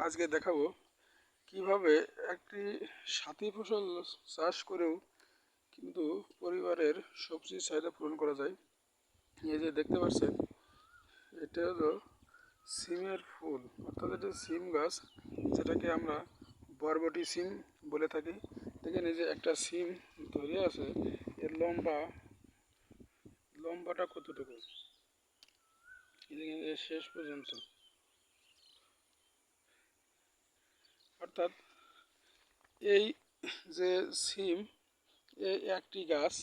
আজকে দেখাবো কিভাবে একটি সাথী ফসল চাষ করেও কিন্তু পরিবারের সবজির চাহিদা পূরণ করা যায়। এই যে দেখতে পাচ্ছেন, এটা হলো সিমের ফুল, অর্থাৎ এটা সিম গাছ, যেটাকে আমরা বরবটি সিম বলে থাকি। দেখেন, এই যে একটা সিম ধরে আছে, এর লম্বাটা কতটুকু, এর শেষ পর্যন্ত। অর্থাৎ এই যে সিম, এই একটি গাছ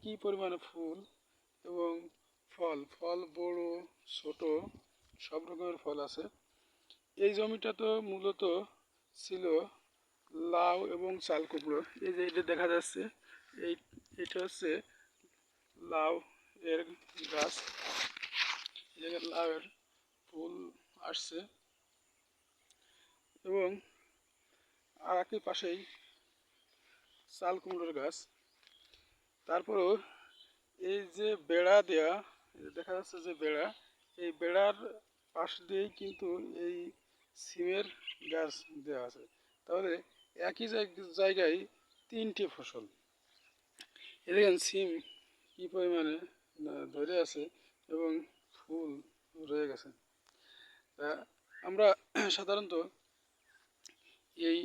কি পরিমাণে ফুল এবং ফল ফল বড় ছোট সব রকমের ফল আছে। এই জমিটা তো মূলত ছিল লাউ এবং চাল কুমড়ো। এই যে এটা দেখা যাচ্ছে, এই এটা হচ্ছে লাউ এর গাছ। এই লাউ এর ফুল আসছে এবং আর একই পাশেই চাল কুমড়োর গাছ। তারপরেও এই যে বেড়া দেয়া, দেখা যাচ্ছে যে বেড়া, এই বেড়ার পাশ দিয়েই কিন্তু এই সিমের গাছ দেওয়া আছে। তাহলে একই জায়গায় তিনটি ফসল। এ দেখেন সিম কি পরিমাণে ধরে আছে এবং ফুল রয়ে গেছে। তা আমরা সাধারণত এই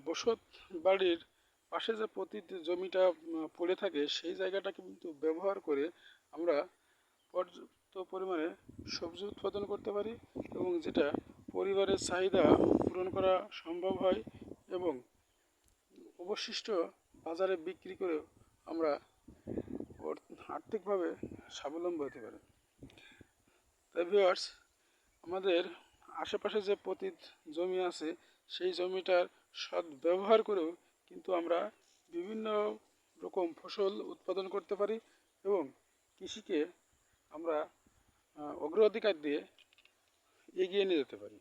বসত বাড়ির পাশে যে পতিত জমিটা পড়ে থাকে, সেই জায়গাটা কিন্তু ব্যবহার করে আমরা পর্যাপ্ত পরিমাণে সবজি উৎপাদন করতে পারি এবং যেটা পরিবারের চাহিদা পূরণ করা সম্ভব হয় এবং অবশিষ্ট বাজারে বিক্রি করেও আমরা আর্থিকভাবে স্বাবলম্বী হতে পারি। তাই ভিউয়ার্স, আমাদের আশেপাশে যে পতিত জমি আছে, সেই জমিটার সৎ ব্যবহার করেও কিন্তু আমরা বিভিন্ন রকম ফসল উৎপাদন করতে পারি এবং কৃষিকে আমরা অগ্রাধিকার দিয়ে এগিয়ে নিয়ে যেতে পারি।